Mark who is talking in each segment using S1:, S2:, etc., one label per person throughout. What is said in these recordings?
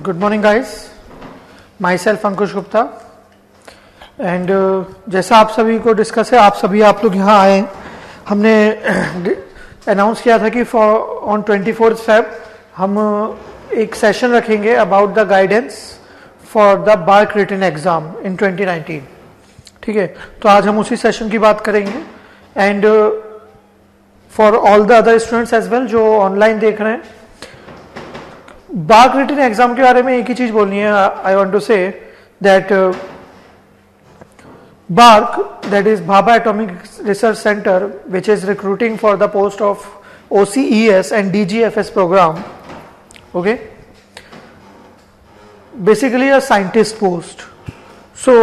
S1: Good morning guys, myself Ankush Gupta and जैसा आप सभी को डिस्कस है, आप लोग यहाँ आए। हमने अनाउंस किया था कि ऑन 24 फेब हम एक सेशन रखेंगे about the guidance for the BARC written exam in 2019। ठीक है, तो आज हम उसी सेशन की बात करेंगे and for all the other students as well जो ऑनलाइन देख रहे हैं। बार्क रिटन एग्जाम के बारे में एक ही चीज बोलनी है। I want to say that BARC, that is Bhabha Atomic Research Center, which is recruiting for the post of OCES and DGFS program, okay, basically a scientist post. So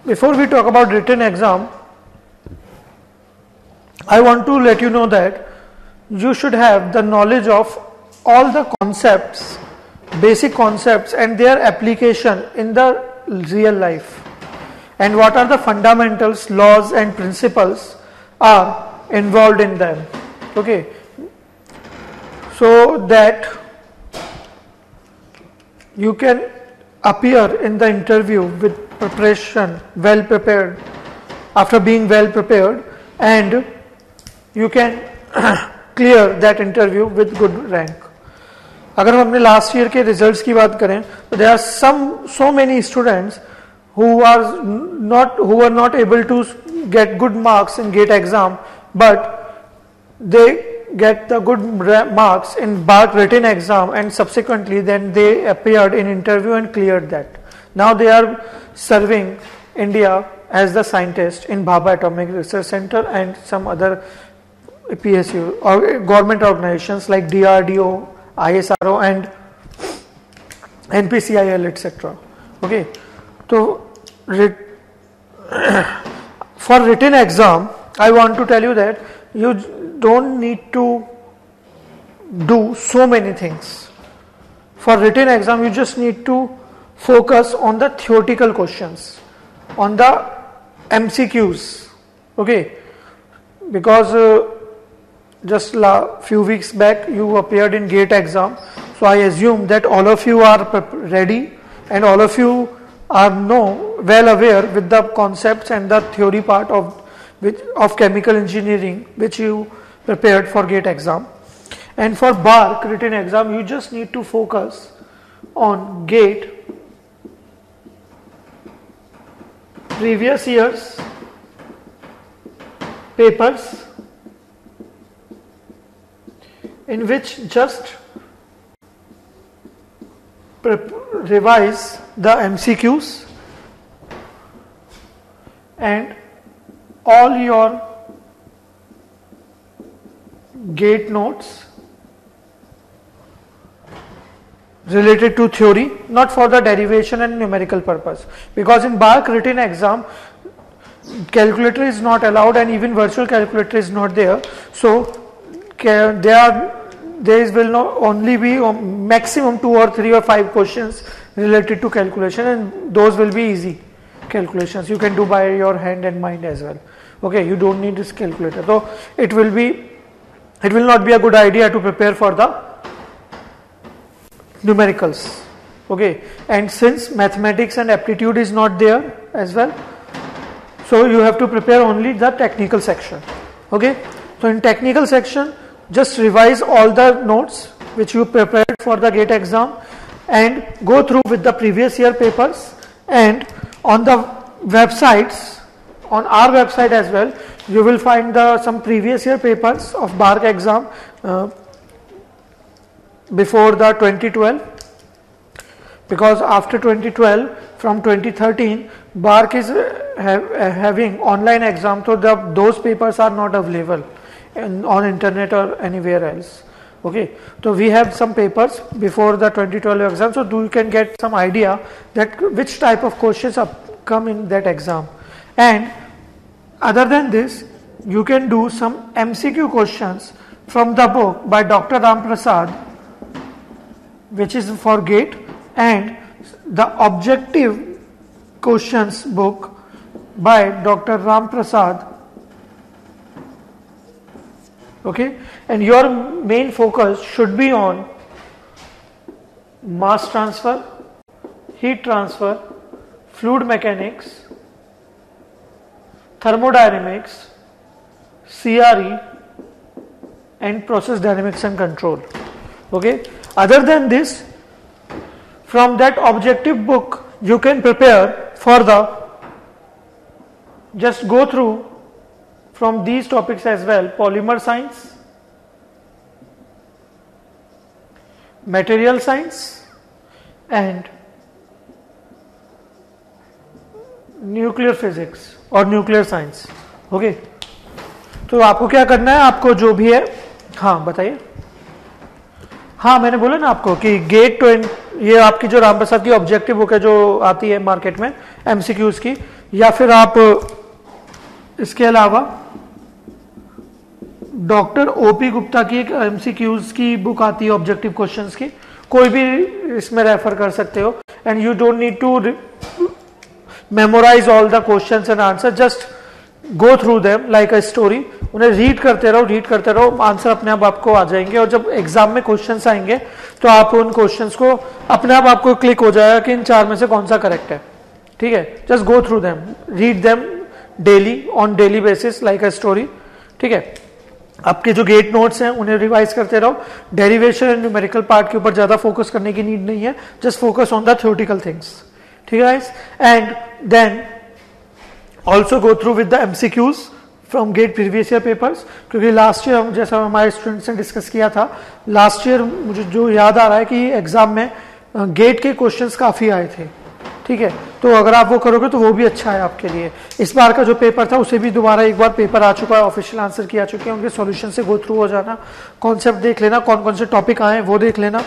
S1: before we talk about written exam, I want to let you know that you should have the knowledge of all the concepts, basic concepts and their application in the real life, and what are the fundamentals, laws and principles are involved in them, okay, so that you can appear in the interview with preparation, well prepared, after being well prepared, and you can clear that interview with good rank. अगर हम अपने last year के results की बात करें तो there are so many students who were not able to get good marks in GATE exam, but they get the good marks in BARC written exam, and subsequently then they appeared in interview and cleared that. Now they are serving India as the scientist in Bhabha Atomic Research Center and some other PSU or government organizations like DRDO, ISRO and NPCIL, etc. Okay. So, for written exam, I want to tell you that you don't need to do so many things. For written exam, you just need to focus on the theoretical questions, on the MCQs. Okay, because just few weeks back you appeared in GATE exam, so I assume that all of you are ready and all of you are well aware with the concepts and the theory part of chemical engineering which you prepared for GATE exam. And for BARC written exam, you just need to focus on GATE, previous years papers, in which just revise the MCQs and all your GATE notes related to theory, not for the derivation and numerical purpose, because in BARC written exam calculator is not allowed and even virtual calculator is not there. So there will not only be maximum 2 or 3 or 5 questions related to calculation, and those will be easy calculations you can do by your hand and mind as well. Okay, you don't need this calculator. So it will not be a good idea to prepare for the numericals. Okay, and since mathematics and aptitude is not there as well, so you have to prepare only the technical section. Okay, so in technical section just revise all the notes which you prepared for the GATE exam and go through with the previous year papers, and on the websites, on our website as well, you will find some previous year papers of BARC exam before the 2012, because after 2012 from 2013 BARC is having online exam, so those papers are not available on internet or anywhere else. Okay, so we have some papers before the 2012 exam, so you can get some idea that which type of questions come in that exam. And other than this, you can do some MCQ questions from the book by Dr. Ram Prasad, which is for GATE, and the objective questions book by Dr. Ram Prasad. Okay, and your main focus should be on mass transfer, heat transfer, fluid mechanics, thermodynamics, CRE, and process dynamics and control. Okay, other than this, from that objective book you can prepare for the, just go through from these topics as well: polymer science, material science, and nuclear physics और nuclear science. Okay, तो आपको क्या करना है, आपको जो भी है, हाँ बताइए. हाँ मैंने बोला ना आपको कि गेट टू, ये आपकी जो राम प्रसाद की ऑब्जेक्टिव बुक है जो आती है मार्केट में एमसीक्यूज की, या फिर आप इसके अलावा डॉक्टर ओपी गुप्ता की एक एमसीक्यूज की बुक आती है ऑब्जेक्टिव क्वेश्चंस की, कोई भी इसमें रेफर कर सकते हो. And you don't need to memorise all the questions and answer, just go through them like a story. उन्हें रीड करते रहो, आंसर अपने आप आपको आ जाएंगे. और जब एग्जाम में क्वेश्चंस आएंगे तो आप उन क्वेश्चंस को अपने आप आपको क्लिक हो जाएगा कि इन चार में से कौन सा करेक्ट है. ठीक है, just go through them, read them daily, on daily basis like a story. ठीक है, आपके जो गेट नोट्स हैं उन्हें रिवाइज करते रहो. डेरिवेशन एंड न्यूमेरिकल पार्ट के ऊपर ज्यादा फोकस करने की नीड नहीं है, just focus on the theoretical things. ठीक है guys, and then also go through with the MCQs from GATE previous year papers, क्योंकि लास्ट ईयर जैसा हमारे स्टूडेंट्स ने डिस्कस किया था, लास्ट ईयर मुझे जो याद आ रहा है कि एग्जाम में गेट के क्वेश्चंस काफी आए थे. ठीक है, तो अगर आप वो करोगे तो वो भी अच्छा है आपके लिए. इस बार का जो पेपर था उसे भी दोबारा एक बार पेपर आ चुका है, ऑफिशियल आंसर किया चुके हैं, उनके सॉल्यूशन से गो थ्रू हो जाना, कॉन्सेप्ट देख लेना, कौन कौन से टॉपिक आए वो देख लेना,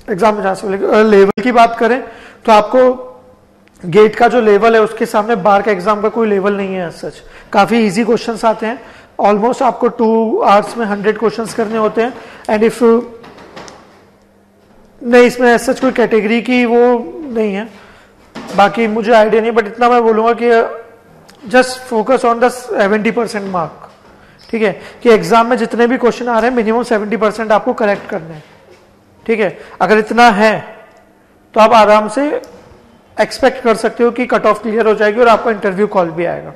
S1: एग्जाम में जा सकते. लेवल की बात करें तो आपको गेट का जो लेवल है उसके सामने बार के एग्जाम का कोई लेवल नहीं है. सच काफी इजी क्वेश्चंस आते हैं, ऑलमोस्ट आपको 2 आवर्स में 100 क्वेश्चंस करने होते हैं. एंड इफ नहीं, इसमें सच कोई कैटेगरी की वो नहीं है, बाकी मुझे आइडिया नहीं, बट इतना मैं बोलूंगा कि just focus on the 70% mark. ठीक है, कि एग्जाम में जितने भी क्वेश्चन आ रहे हैं मिनिमम 70% आपको करेक्ट करने हैं. ठीक है, अगर इतना है तो आप आराम से एक्सपेक्ट कर सकते हो कि कट ऑफ क्लियर हो जाएगी और आपका इंटरव्यू कॉल भी आएगा.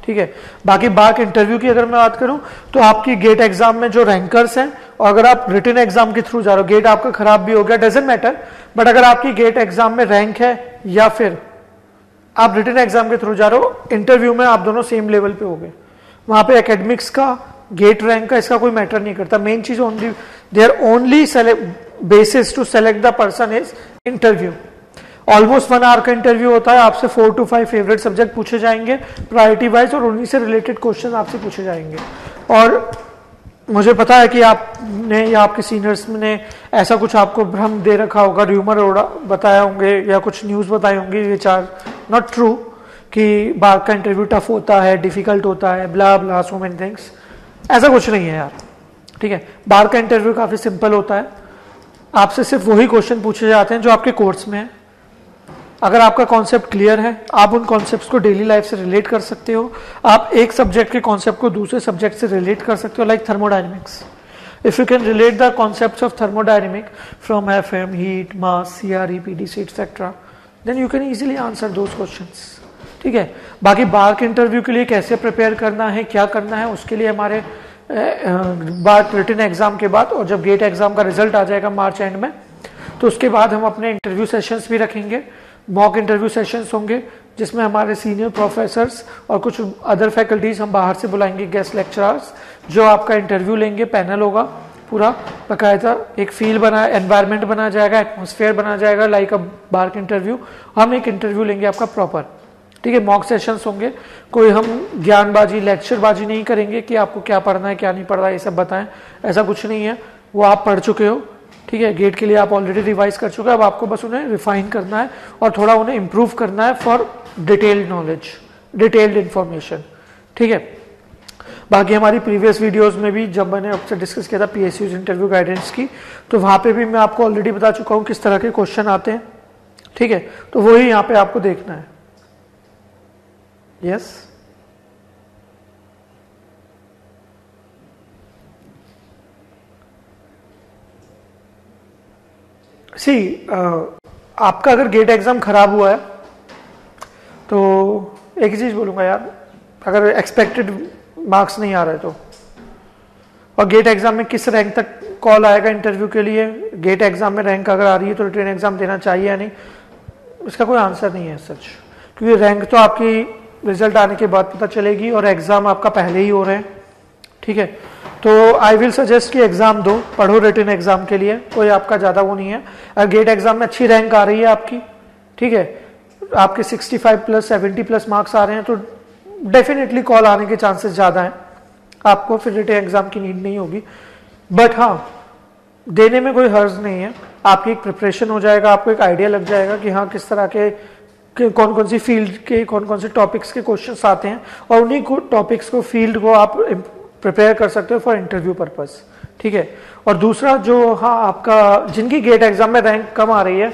S1: ठीक है, बाकी बाक इंटरव्यू की अगर मैं बात करूं तो आपकी गेट एग्जाम में जो रैंकर्स हैं, और अगर आप रिटन एग्जाम के थ्रू जा रहे हो, गेट आपका खराब भी हो गया, डजेंट मैटर, बट अगर आपकी गेट एग्जाम में रैंक है या फिर आप रिटन एग्जाम के थ्रू जा रहे हो, इंटरव्यू में आप दोनों सेम लेवल पे हो गए. वहां पे एकेडमिक्स का, गेट रैंक का, इसका कोई मैटर नहीं करता. मेन चीज only, there only basis to select the person is interview. Almost 1 hour का इंटरव्यू होता है, आपसे 4 to 5 फेवरेट सब्जेक्ट पूछे जाएंगे प्रायोरिटी वाइज, और उन्हीं से रिलेटेड क्वेश्चन आपसे पूछे जाएंगे. और मुझे पता है कि आपने या आपके सीनियर्स ने ऐसा कुछ आपको भ्रम दे रखा होगा, र्यूमर बताया होंगे या कुछ न्यूज बताई होंगी, विच आर नॉट ट्रू, कि बार का इंटरव्यू टफ होता है, डिफिकल्ट होता है, ब्ला ब्ला सो मेनी थिंग्स. ऐसा कुछ नहीं है यार. ठीक है, बार का इंटरव्यू काफी सिंपल होता है, आपसे सिर्फ वही क्वेश्चन पूछे जाते हैं जो आपके कोर्स में है. अगर आपका कॉन्सेप्ट क्लियर है, आप उन कॉन्सेप्ट्स को डेली लाइफ से रिलेट कर सकते हो. आप एक सब्जेक्ट के कॉन्सेप्ट को दूसरे सब्जेक्ट से रिलेट कर सकते हो, like thermodynamics. If you can relate the concepts of thermodynamic from FM, heat, mass, CRE, PDC etcetera, then you can easily answer those questions. ठीक है, बाकी बार के इंटरव्यू के लिए कैसे प्रिपेयर करना है, क्या करना है, उसके लिए हमारे बार रिटन एग्जाम के बाद, और जब गेट एग्जाम का रिजल्ट आ जाएगा मार्च एंड में, तो उसके बाद हम अपने इंटरव्यू सेशंस भी रखेंगे. मॉक इंटरव्यू सेशंस होंगे जिसमें हमारे सीनियर प्रोफेसर्स और कुछ अदर फैकल्टीज हम बाहर से बुलाएंगे, गेस्ट लेक्चरर्स, जो आपका इंटरव्यू लेंगे. पैनल होगा पूरा बाकायदा, एक फील बना, एनवायरनमेंट बना जाएगा, एटमॉस्फेयर बना जाएगा लाइक अ बार का इंटरव्यू. हम एक इंटरव्यू लेंगे आपका प्रॉपर. ठीक है, मॉक सेशंस होंगे, कोई हम ज्ञानबाजी, लेक्चरबाजी नहीं करेंगे कि आपको क्या पढ़ना है क्या नहीं पढ़ना है ये सब बताएं, ऐसा कुछ नहीं है. वो आप पढ़ चुके हो. ठीक है, गेट के लिए आप ऑलरेडी रिवाइज कर चुके हैं, अब आपको बस उन्हें रिफाइन करना है और थोड़ा उन्हें इंप्रूव करना है for detailed knowledge, detailed information. ठीक है, बाकी हमारी प्रीवियस वीडियोस में भी जब मैंने आपसे डिस्कस किया था पीएसयूज इंटरव्यू गाइडेंस की, तो वहां पे भी मैं आपको ऑलरेडी बता चुका हूं किस तरह के क्वेश्चन आते हैं. ठीक है, तो वही यहाँ पे आपको देखना है. यस सी आपका अगर गेट एग्जाम खराब हुआ है तो एक ही चीज बोलूंगा यार, अगर एक्सपेक्टेड मार्क्स नहीं आ रहे तो, और गेट एग्जाम में किस रैंक तक कॉल आएगा इंटरव्यू के लिए, गेट एग्जाम में रैंक अगर आ रही है तो रिटन एग्जाम देना चाहिए या नहीं, इसका कोई आंसर नहीं है सच, क्योंकि रैंक तो आपकी रिजल्ट आने के बाद पता चलेगी और एग्जाम आपका पहले ही हो रहे हैं, ठीक है। तो आई विल सजेस्ट कि एग्जाम दो, पढ़ो रिटन एग्जाम के लिए, कोई आपका ज्यादा वो नहीं है। अगर गेट एग्जाम में अच्छी रैंक आ रही है आपकी, ठीक है, आपके 65 प्लस 70 प्लस मार्क्स आ रहे हैं तो डेफिनेटली कॉल आने के चांसेस ज्यादा हैं, आपको फिर रिटन एग्जाम की नीड नहीं होगी। बट हाँ, देने में कोई हर्ज नहीं है, आपकी एक प्रिपरेशन हो जाएगा, आपको एक आइडिया लग जाएगा कि हाँ किस तरह के कौन कौन सी फील्ड के कौन कौन से टॉपिक्स के क्वेश्चंस आते हैं, और उन्हीं को टॉपिक्स को फील्ड को आप प्रिपेयर कर सकते हो फॉर इंटरव्यू पर्पस, ठीक है। और दूसरा जो हाँ आपका जिनकी गेट एग्जाम में रैंक कम आ रही है,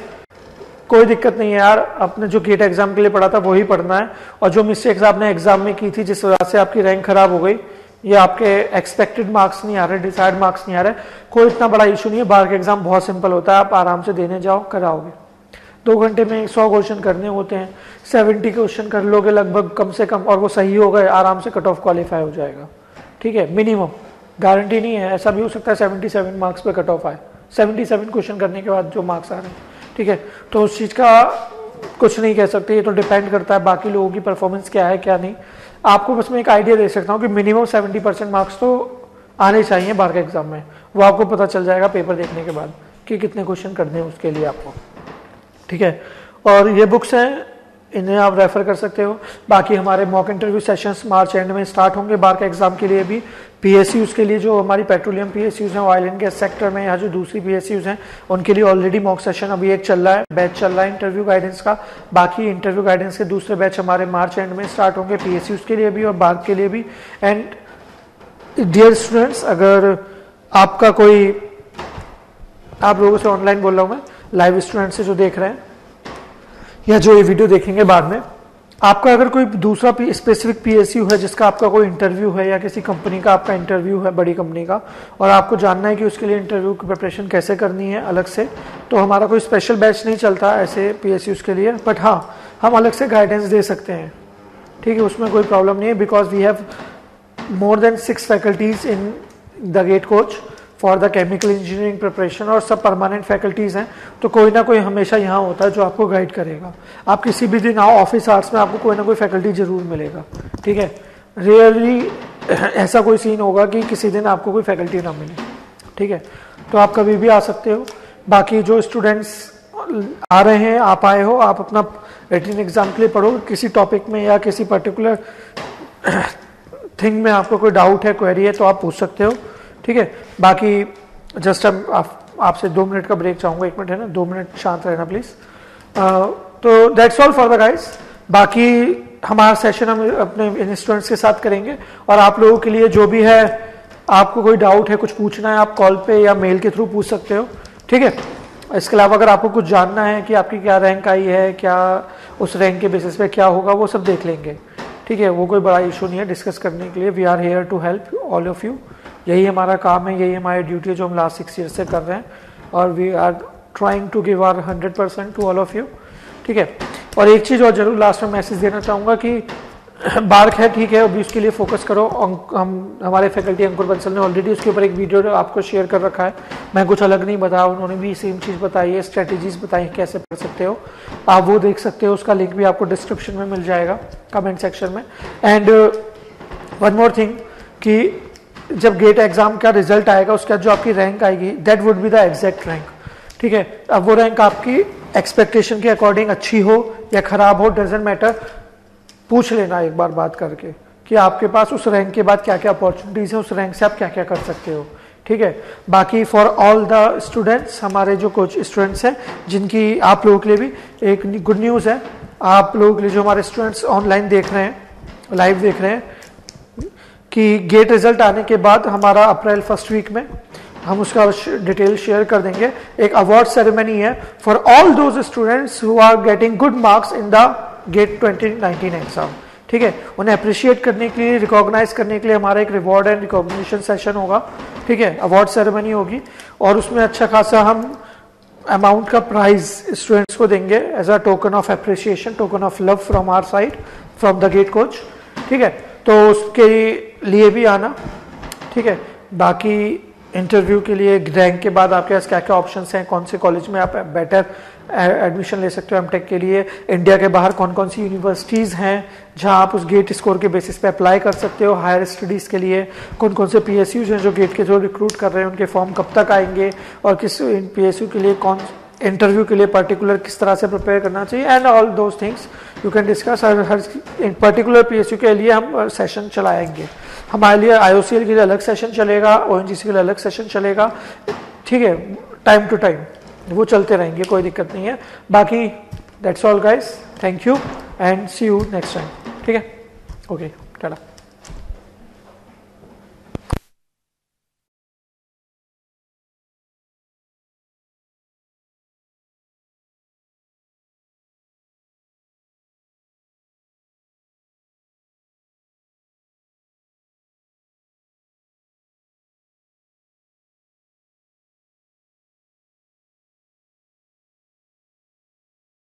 S1: कोई दिक्कत नहीं है यार, आपने जो गेट एग्जाम के लिए पढ़ा था वही पढ़ना है, और जो मिस्टेक्स आपने एग्जाम में की थी जिस वजह से आपकी रैंक खराब हो गई या आपके एक्सपेक्टेड मार्क्स नहीं आ रहे, डिजायर्ड मार्क्स नहीं आ रहे, कोई इतना बड़ा इशू नहीं है। बार का एग्जाम बहुत सिंपल होता है, आप आराम से देने जाओ, कराओगे। 2 घंटे में 100 क्वेश्चन करने होते हैं, 70 क्वेश्चन कर लोगे लगभग कम से कम, और वो सही हो गए आराम से कट ऑफ क्वालिफाई हो जाएगा, ठीक है। मिनिमम, गारंटी नहीं है, ऐसा भी हो सकता है 77 मार्क्स पे कट ऑफ आए, 77 क्वेश्चन करने के बाद जो मार्क्स आ रहे हैं, ठीक है। तो उस चीज का कुछ नहीं कह सकते, ये तो डिपेंड करता है बाकी लोगों की परफॉर्मेंस क्या है क्या नहीं। आपको बस मैं एक आइडिया दे सकता हूँ कि मिनिमम 70% मार्क्स तो आने चाहिए बार के एग्जाम में, वो आपको पता चल जाएगा पेपर देखने के बाद कि कितने क्वेश्चन करने हैं उसके लिए आपको, ठीक है। और ये बुक्स हैं, इन्हें आप रेफर कर सकते हो। बाकी हमारे mock interview sessions March and में स्टार्ट होंगे बार के एग्जाम के लिए भी। पीएसयूज के लिए जो हमारी पेट्रोलियम पीएसयूज हैं, ऑयल एंड गैस सेक्टर में, या जो दूसरी पीएसयूज हैं उनके लिए ऑलरेडी मॉक सेशन अभी एक चल रहा है, बैच चल रहा है इंटरव्यू गाइडेंस का। बाकी इंटरव्यू गाइडेंस के दूसरे बैच हमारे मार्च एंड में स्टार्ट होंगे, पीएसयूज के लिए भी और बार के लिए भी। एंड डियर स्टूडेंट्स, अगर आपका कोई, आप लोगों से ऑनलाइन बोल रहा हूँ मैं, लाइव स्टूडेंट से जो देख रहे हैं या जो ये वीडियो देखेंगे बाद में, आपका अगर कोई दूसरा स्पेसिफिक पीएसयू है जिसका आपका कोई इंटरव्यू है या किसी कंपनी का आपका इंटरव्यू है, बड़ी कंपनी का, और आपको जानना है कि उसके लिए इंटरव्यू की प्रिपरेशन कैसे करनी है अलग से, तो हमारा कोई स्पेशल बैच नहीं चलता ऐसे पीएसयूज के लिए, बट हाँ हम अलग से गाइडेंस दे सकते हैं, ठीक है, उसमें कोई प्रॉब्लम नहीं है। Because we have more than 6 faculties in the GATE coach for the chemical engineering preparation, और सब परमानेंट फैकल्टीज हैं, तो कोई ना कोई हमेशा यहाँ होता है जो आपको गाइड करेगा। आप किसी भी दिन आओ ऑफिस आवर्स में, आपको कोई ना कोई फैकल्टी जरूर मिलेगा, ठीक है। रियली ऐसा कोई सीन होगा कि किसी दिन आपको कोई फैकल्टी ना मिले, ठीक है, तो आप कभी भी आ सकते हो। बाकी जो स्टूडेंट्स आ रहे हैं, आप आए हो, आप अपना रिटन एग्जाम के लिए पढ़ो, किसी टॉपिक में या किसी पर्टिकुलर थिंग में आपको कोई डाउट है, क्वेरी है, तो आप पूछ सकते हो, ठीक है। बाकी जस्ट आपसे 2 मिनट का ब्रेक चाहूंगा, 1 मिनट है ना, 2 मिनट शांत रहना प्लीज। तो that's all for the guys. बाकी हमारा सेशन हम अपने इन स्टूडेंट्स के साथ करेंगे, और आप लोगों के लिए जो भी है, आपको कोई डाउट है, कुछ पूछना है, आप कॉल पे या मेल के थ्रू पूछ सकते हो, ठीक है। इसके अलावा अगर आपको कुछ जानना है कि आपकी क्या रैंक आई है, क्या उस रैंक के बेसिस पे क्या होगा, वो सब देख लेंगे, ठीक है। वो कोई बड़ा इशू नहीं है डिस्कस करने के लिए। We are here to help all of you, यही हमारा काम है, यही हमारी ड्यूटी है जो हम लास्ट 6 ईयर से कर रहे हैं, और we are trying to give our 100% to all of you, ठीक है। और एक चीज और जरूर लास्ट में मैसेज देना चाहूंगा कि बार्क है, ठीक है, अभी उसके लिए फोकस करो। हम हमारे फैकल्टी अंकुर बंसल ने ऑलरेडी उसके ऊपर एक वीडियो आपको शेयर कर रखा है, मैं कुछ अलग नहीं बताया, उन्होंने भी सेम चीज बताई है, स्ट्रेटेजीज बताई कैसे पढ़ सकते हो, आप वो देख सकते हो, उसका लिंक भी आपको डिस्क्रिप्शन में मिल जाएगा, कमेंट सेक्शन में। एंड वन मोर थिंग कि जब गेट एग्जाम का रिजल्ट आएगा, उसके बाद जो आपकी रैंक आएगी, that would be the exact rank, ठीक है। अब वो रैंक आपकी एक्सपेक्टेशन के अकॉर्डिंग अच्छी हो या खराब हो, डजेंट मैटर, पूछ लेना एक बार बात करके कि आपके पास उस रैंक के बाद क्या क्या अपॉर्चुनिटीज है, उस रैंक से आप क्या क्या कर सकते हो, ठीक है। बाकी फॉर ऑल द स्टूडेंट्स, हमारे जो कोच स्टूडेंट्स हैं, जिनकी आप लोगों के लिए भी एक गुड न्यूज है, आप लोगों के लिए जो हमारे स्टूडेंट्स ऑनलाइन देख रहे हैं, लाइव देख रहे हैं, कि गेट रिजल्ट आने के बाद हमारा अप्रैल फर्स्ट वीक में हम उसका डिटेल शेयर कर देंगे। एक अवार्ड सेरेमनी है for all those students who are getting good marks in the GATE 2019 exam, ठीक है। उन्हें अप्रिशिएट करने के लिए, रिकॉग्नाइज करने के लिए हमारा एक रिवॉर्ड एंड रिकॉग्निशन सेशन होगा, ठीक है, अवार्ड सेरेमनी होगी, और उसमें अच्छा खासा हम अमाउंट का प्राइज स्टूडेंट्स को देंगे as a token of appreciation, token of love from our side, from the GATE coach. ठीक है, तो उसके लिए भी आना। ठीक है, बाकी इंटरव्यू के लिए रैंक के बाद आपके पास क्या क्या ऑप्शंस हैं, कौन से कॉलेज में आप बेटर एडमिशन ले सकते हो एमटेक के लिए, इंडिया के बाहर कौन कौन सी यूनिवर्सिटीज़ हैं जहां आप उस गेट स्कोर के बेसिस पे अप्लाई कर सकते हो हायर स्टडीज़ के लिए, कौन कौन से पीएसयूज हैं जो गेट के जो रिक्रूट कर रहे हैं उनके फॉर्म कब तक आएंगे, और किस पीएसयू के लिए कौन इंटरव्यू के लिए पर्टिकुलर किस तरह से प्रिपेयर करना चाहिए, and all those things you can discuss. Her particular PSU के लिए हम सेशन चलाएंगे। हमारे लिए आईओसीएल के लिए अलग सेशन चलेगा, ओएनजीसी के लिए अलग सेशन चलेगा। ठीक है, टाइम टू टाइम वो चलते रहेंगे, कोई दिक्कत नहीं है। बाकी that's all guys, thank you and see you next time. ठीक है, ओके, टाटा।